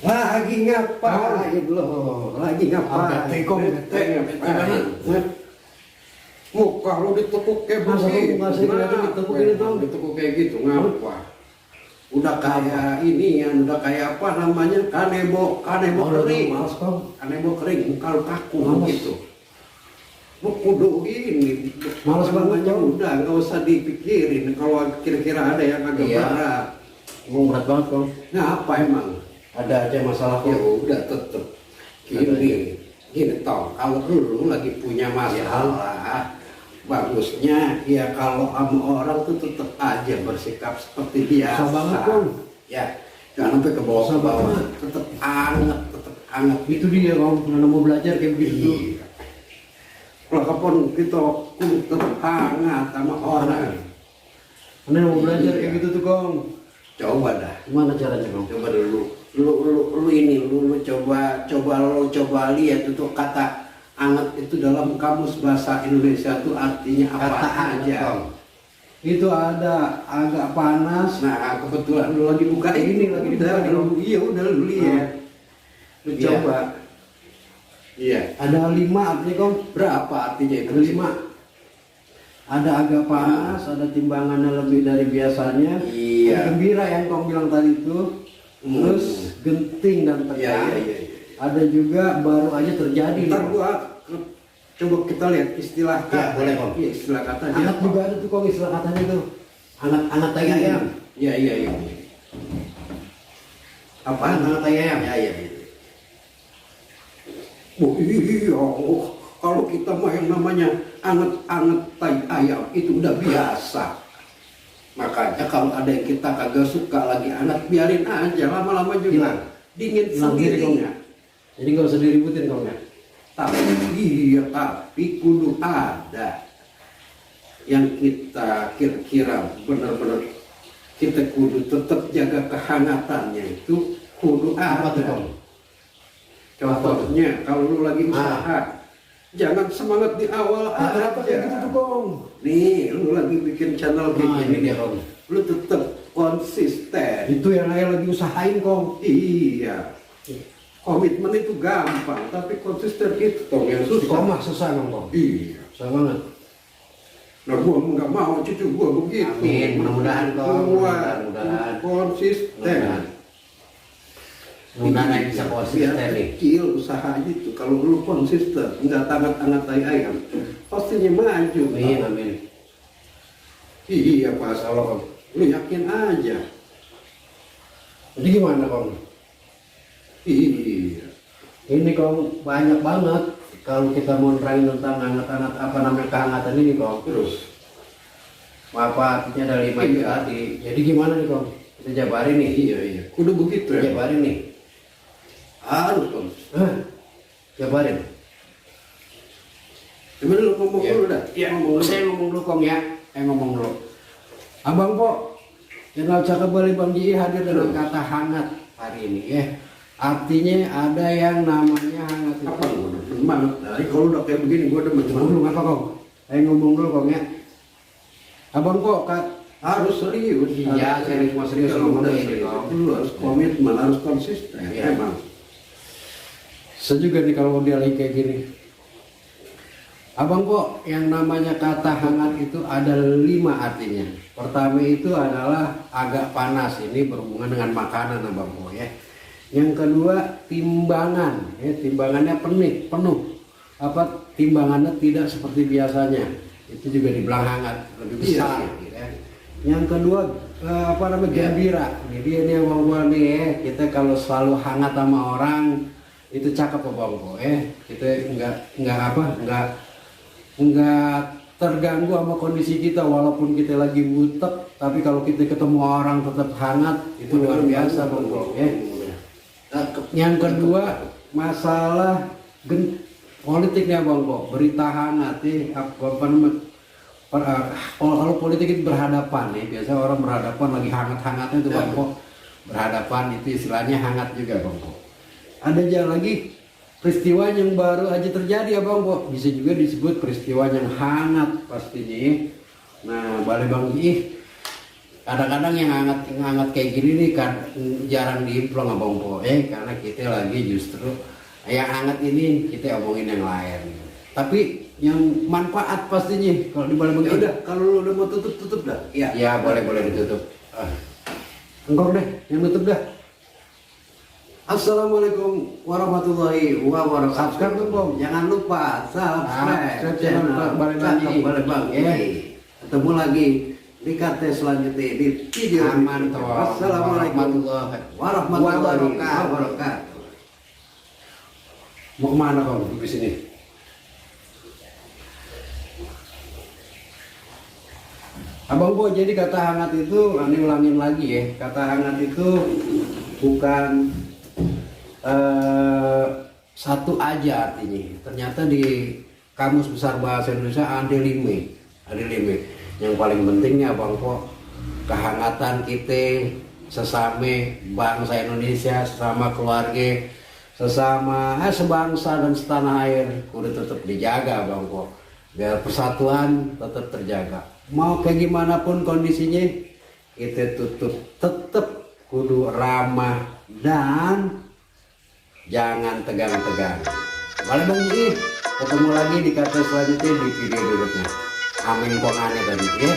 Lagi ngapain lo? Lagi ngapain? Muka lo ditekuk kayak begini. Masa kelihatan ditekuk ini tuh? Ditekuk kayak gitu, ngapa? Udah kayak ini ya, udah kayak apa namanya? Kanebo kering. Kanebo kering, muka lo kaku gitu. Lo kudu ini. Males banget dong. Udah, nggak usah dipikirin. Kalau kira-kira ada yang agak berat. Emang berat banget kong. Nah apa emang? Ada aja masalah Ya kong. udah tetep gini toh, kalau lu lagi punya masalah, bagusnya ya kalau sama orang tuh tetep aja bersikap seperti biasa. Susah banget kong. Ya, jangan sampai ke bawah Susah banget. tetep anget. Itu dia kong, mana mau belajar kayak begitu. Iya. Walaupun kita tetep hangat sama orang. Mana mau belajar Iya. kayak gitu tuh kong. Coba dah. Gimana caranya kong? Coba dulu lu ini coba lihat itu kata anget itu dalam kamus bahasa Indonesia itu artinya apa Kata aja. anget, itu ada agak panas. Nah kebetulan lu lagi buka ini lagi Udah, dibuka lu, iya udah lu lihat lu Iya. coba iya Ada 5 artinya kong. berapa artinya itu? Ada 5. Ada agak panas, ada timbangannya lebih dari biasanya. Iya. Ada gembira yang kong bilang tadi itu. Terus genting dan tegang. Iya. Ada juga baru aja terjadi. Ntar gua coba kita lihat istilah Ya, kata. boleh, Kong. Iya, istilah katanya Hangat apa? juga ada tuh kong istilah katanya tuh. Hangat tai ayam. Iya. Apaan? Hangat tai ayam. Iya. Oh iya, kalau kita mah yang namanya anget-anget tai ayam itu udah biasa. Makanya kalau ada yang kita kagak suka lagi anget, biarin aja, lama-lama juga Hilang. dingin Hilang diri, sendirinya. Jadi nggak usah diributin kong ya. Tapi kudu ada yang kita kira-kira benar-benar kita kudu tetap jaga kehangatannya itu kudu Apa tuh ada. kong? Contohnya kalau lu lagi usaha, jangan semangat di awal Kenapa kayak gitu aja. tuh kong? Nih, lu lagi bikin channel kayak Nah, ini gini, dia, Kong. lu tetap konsisten. Itu yang saya lagi usahain kong. Iya, komitmen itu gampang, tapi konsisten itu toh yang susah. Istiqomah susah kong kong. Iya. Susah banget. Nah, gua nggak mau cucu gua begitu. Amin, mudah-mudahan, Kong. Gua Mudah-mudahan. konsisten. Mudah-mudahan bisa konsisten Biar nih. kecil usaha itu, kalau lu konsisten, nggak tangan-tangan tai ayam, pastinya maju. Amin, amin. Iya Pak Salom, lu yakin aja. Jadi gimana kong? Iya. Ini kong banyak banget kalau kita mau nerangin tentang hangat-hangat apa namanya kehangatan ini kong. Terus, Apa artinya ada 5 itu Iya. tadi. Jadi gimana nih kong? Kita jabarin nih. iya. Kudu begitu Kita ya. jabarin nih. Harus Kong. Hah? Jabarin. Coba lu ngomong dulu dah. Ya, Ngomong dulu. saya ngomong dulu kong ya. Ngomong dulu. Abang Po, channel Cakep Bali Bang Ji hadir dengan kata hangat hari ini ya. Artinya ada yang namanya hangat itu. Apa lu? Demen. Nah, kalau udah kayak begini gua demen. Ngomong dulu apa kong? Saya ngomong dulu kong ya. Abang Po, Harus serius. Iya, serius, mau serius Kalau ngomongnya udah ini, serius, Kong. lu harus komitmen, harus konsisten. Iya. Emang. saya juga nih kalau dia lagi kayak gini. Abang Po, yang namanya kata hangat itu ada 5 artinya. Pertama itu adalah agak panas, ini berhubungan dengan makanan Abang Po ya. Yang kedua timbangan, ya, timbangannya penuh. Apa timbangannya tidak seperti biasanya. Itu juga dibilang hangat, lebih besar. Iya. Gitu ya. Yang kedua apa namanya Iya. gembira. Ini dia nih Abang Po nih ya. Kita kalau selalu hangat sama orang itu cakep Abang Po ya. Kita nggak terganggu sama kondisi kita walaupun kita lagi butek, tapi kalau kita ketemu orang tetap hangat itu luar biasa Bang Po ya. Yang kedua masalah politiknya Bang Po, berita hangat apa namanya kalau politik itu berhadapan nih, biasa orang berhadapan lagi hangat-hangatnya itu Bang Po, berhadapan itu istilahnya hangat juga Bang Po. Ada aja lagi peristiwa yang baru aja terjadi ya Bang Po, bisa juga disebut peristiwa yang hangat pastinya. Nah, Balai Bang Ji kadang-kadang yang hangat kayak gini nih kan jarang diimplong abang po, karena kita lagi justru yang hangat ini kita omongin yang lain. Tapi yang manfaat pastinya kalau di balik Ya begini. udah, kalau lu udah mau tutup dah. Iya. Ya boleh ditutup. Engkau deh yang tutup dah. Assalamualaikum warahmatullahi wabarakatuh. Subscribe tuh Bang. Jangan lupa subscribe channel Balik Bang. Balik Bang. Ketemu lagi di kartu selanjutnya di video Aman berikutnya. toh. Assalamualaikum warahmatullahi wabarakatuh. Mau kemana Bang di sini? Abang Bo, jadi kata hangat itu, ini ulangin lagi ya. Kata hangat itu bukan satu aja artinya. Ternyata di Kamus Besar Bahasa Indonesia ada lima. Yang paling pentingnya Abang Po, kehangatan kita sesama bangsa Indonesia, sesama keluarga, sesama sebangsa dan setanah air udah tetap dijaga Bang Po, biar persatuan tetap terjaga. Mau kayak gimana pun kondisinya kita tetap kudu ramah dan jangan tegang-tegang. Boleh Bang Ji, ketemu lagi di kata selanjutnya di video berikutnya. Amin kong aneh tadi ya.